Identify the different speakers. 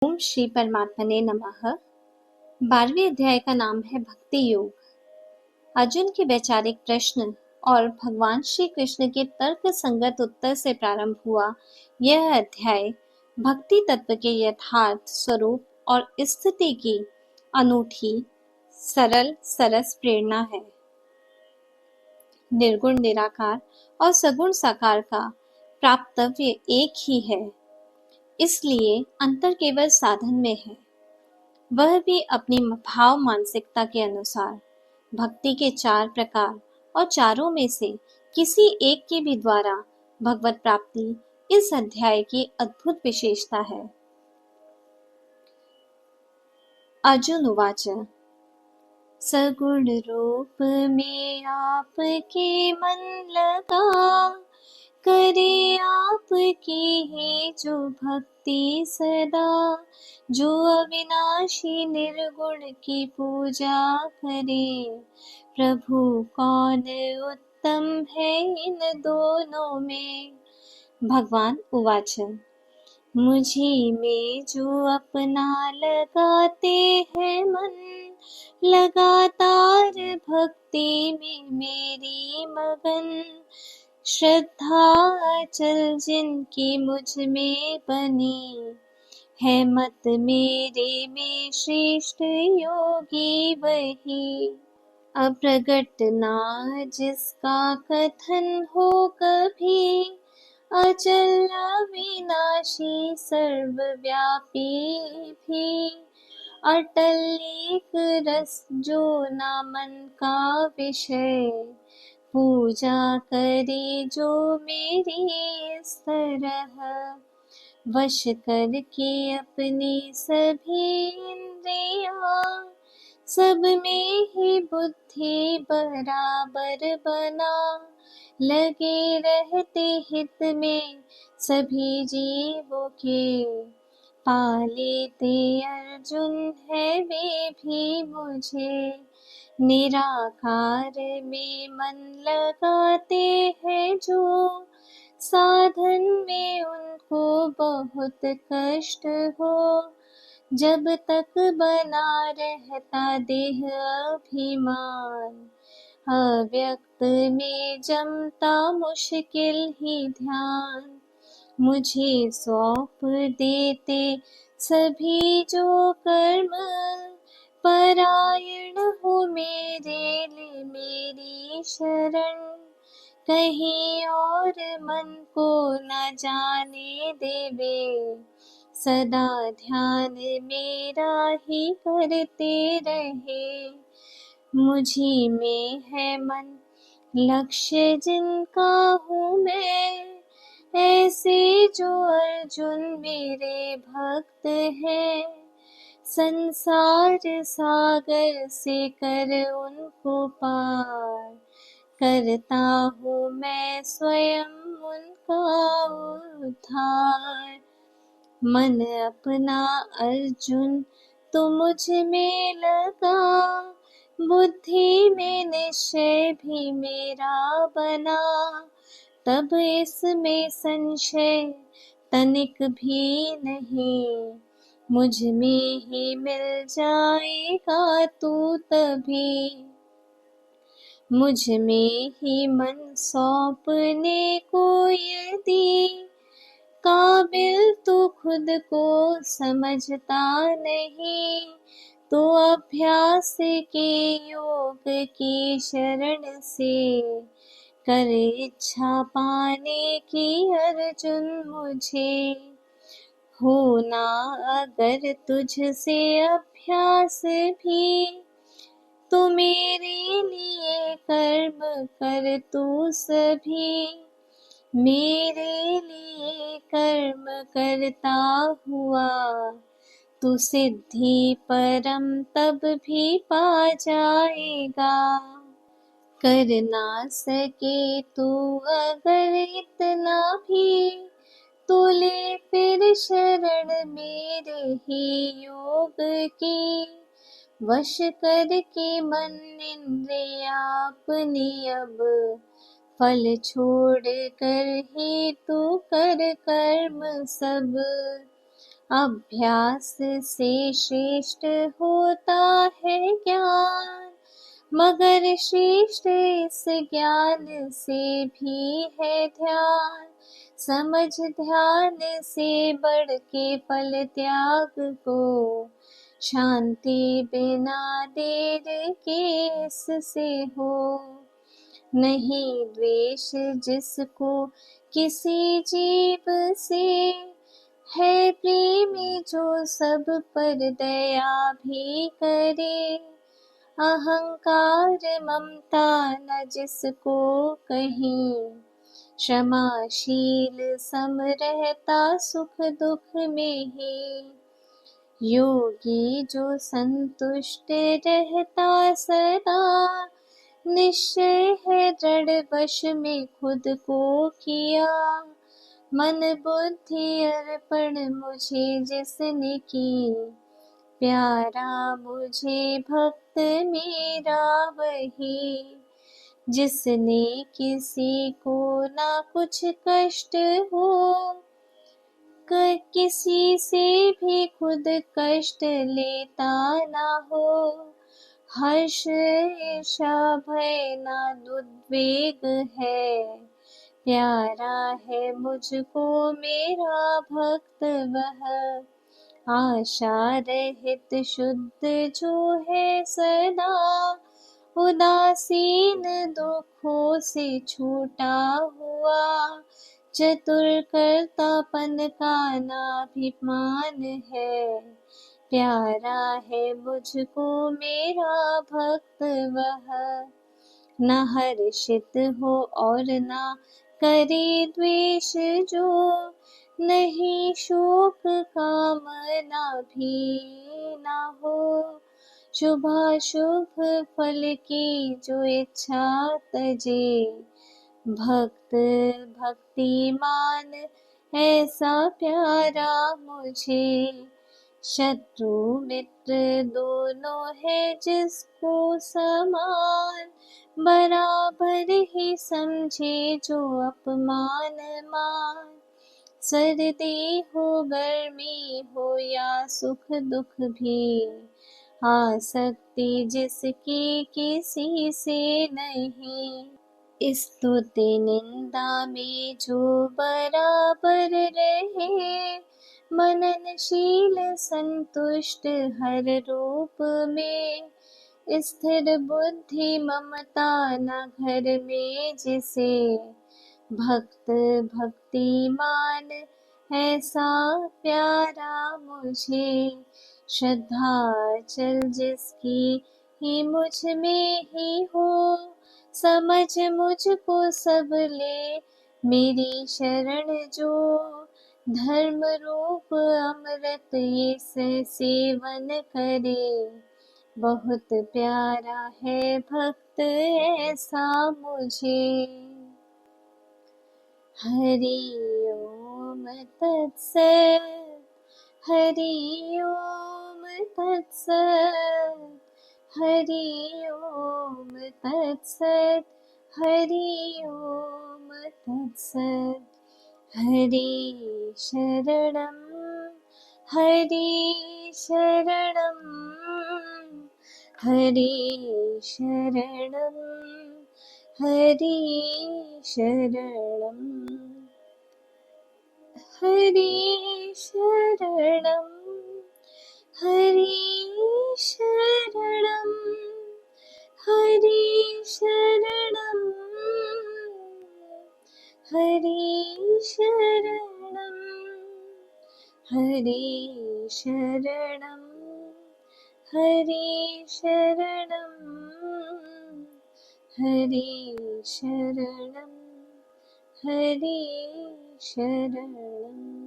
Speaker 1: ओम श्री परमात्मने नमः। 12वें अध्याय का नाम है भक्ति योग। अर्जुन के वैचारिक प्रश्न और भगवान श्री कृष्ण के तर्क संगत उत्तर से प्रारंभ हुआ यह अध्याय भक्ति तत्व के यथार्थ स्वरूप और स्थिति की अनूठी सरल सरस प्रेरणा है। निर्गुण निराकार और सगुण साकार का प्राप्तव्य एक ही है, इसलिए अंतर केवल साधन में है, वह भी अपनी भाव मानसिकता के अनुसार। भक्ति के 4 प्रकार और चारों में से किसी एक के भी द्वारा भगवत प्राप्ति इस अध्याय की अद्भुत विशेषता है। अर्जुन उवाच सगुण रूप में आपके मन लगा, करे आपकी ही जो भक्ति सदा। जो अविनाशी निर्गुण की पूजा करे, प्रभु कौन उत्तम है इन दोनों में। भगवान उवाच मुझी में जो अपना लगाते हैं मन, लगातार भक्ति में मेरी मगन। श्रद्धा अचल जिनकी मुझ में बनी, है मत मेरे में श्रेष्ठ योगी वही। अप्रगट ना जिसका कथन हो कभी, अचल अविनाशी सर्वव्यापी भी। अटल एक रस जो ना मन का विषय, पूजा करे जो मेरी इस तरह। वश करके अपनी सभी इंद्रियां, सब में ही बुद्धि बराबर बना। लगे रहते हित में सभी जीवों के, पालेते अर्जुन है वे भी मुझे। निराकार में मन लगाते हैं जो, साधन में उनको बहुत कष्ट हो। जब तक बना रहता देह अभिमान, अव्यक्त में जमता मुश्किल ही ध्यान। मुझे सौंप देते सभी जो कर्म, परायण हो मेरे लिए मेरी शरण। कहीं और मन को न जाने देवे, सदा ध्यान मेरा ही करते रहे। मुझी में है मन लक्ष्य जिनका हूँ मैं, ऐसे जो अर्जुन मेरे भक्त हैं। संसार सागर से कर उनको पार, करता हूँ मैं स्वयं उनका उद्धार। मन अपना अर्जुन तो मुझ में लगा, बुद्धि में निश्चय भी मेरा बना। तब इसमें संशय तनिक भी नहीं, मुझ में ही मिल जाएगा तू तभी। मुझ में ही मन सौंपने को यदि, काबिल तू खुद को समझता नहीं। तो अभ्यास के योग की शरण से, कर इच्छा पाने की अर्जुन मुझे। होना अगर तुझसे अभ्यास भी, तो मेरे लिए कर्म कर तू सभी। मेरे लिए कर्म करता हुआ, तू सिद्धि परम तब भी पा जाएगा। कर ना सके तू अगर इतना भी, तो ले फिर शरण मेरे ही योग की। वश करके मन इंद्रिया अपनी अब, फल छोड़ कर ही तू कर कर्म सब। अभ्यास से श्रेष्ठ होता है ज्ञान, मगर श्रेष्ठ इस ज्ञान से भी है ध्यान। समझ ध्यान से बढ़ के फल त्याग को, शांति बिना देर के इससे हो। नहीं द्वेष जिसको किसी जीव से, है प्रेमी जो सब पर दया भी करे। अहंकार ममता न जिसको कहीं, क्षमाशील सम रहता सुख दुख में ही। योगी जो संतुष्ट रहता सदा, निश्चय है दृढ़ वश में खुद को किया। मन बुद्धि अर्पण मुझे जिसने की, प्यारा मुझे भक्त मेरा वही। जिसने किसी को ना कुछ कष्ट हो, किसी से भी खुद कष्ट लेता ना हो। हर्ष ईर्षा भय ना उद्वेग है, प्यारा है मुझको मेरा भक्त वह। आशा रहित शुद्ध जो है सदा, उदासीन दुखों से छूटा हुआ। चतुर कर्तापन का नाभिमान है, प्यारा है मुझको मेरा भक्त वह। न हर्षित हो और न करे द्वेष जो, नहीं शोक कामना भी न हो। शुभाशुभ फल की जो इच्छा तजे, भक्त भक्तिमान ऐसा प्यारा मुझे। शत्रु मित्र दोनों है जिसको समान, बराबर ही समझे जो अपमान मान। सर्दी हो गर्मी हो या सुख दुख भी, आसक्ति जिसकी किसी से नहीं। स्तुति निंदा में जो बराबर रहे, मननशील संतुष्ट हर रूप में। स्थिर बुद्धि ममता न घर में जिसे, भक्त भक्तिमान ऐसा प्यारा मुझे। श्रद्धा चल जिसकी ही मुझ में ही हो, समझ मुझको सब ले मेरी शरण जो। धर्म रूप अमृत ये से सेवन करे, बहुत प्यारा है भक्त ऐसा मुझे। हरि ओम तत्सत, हरि ओम तत्सत, हरि ओम तत्सत, हरि ओम तत्सत। हरि शरणम, हरि शरणम, हरि शरणम, हरि शरणम, हरि शरणम, हरि शरणम, हरि शरणम, हरि शरणम, हरि शरणम, हरि शरणम, हरि शरणम, हरि शरणम।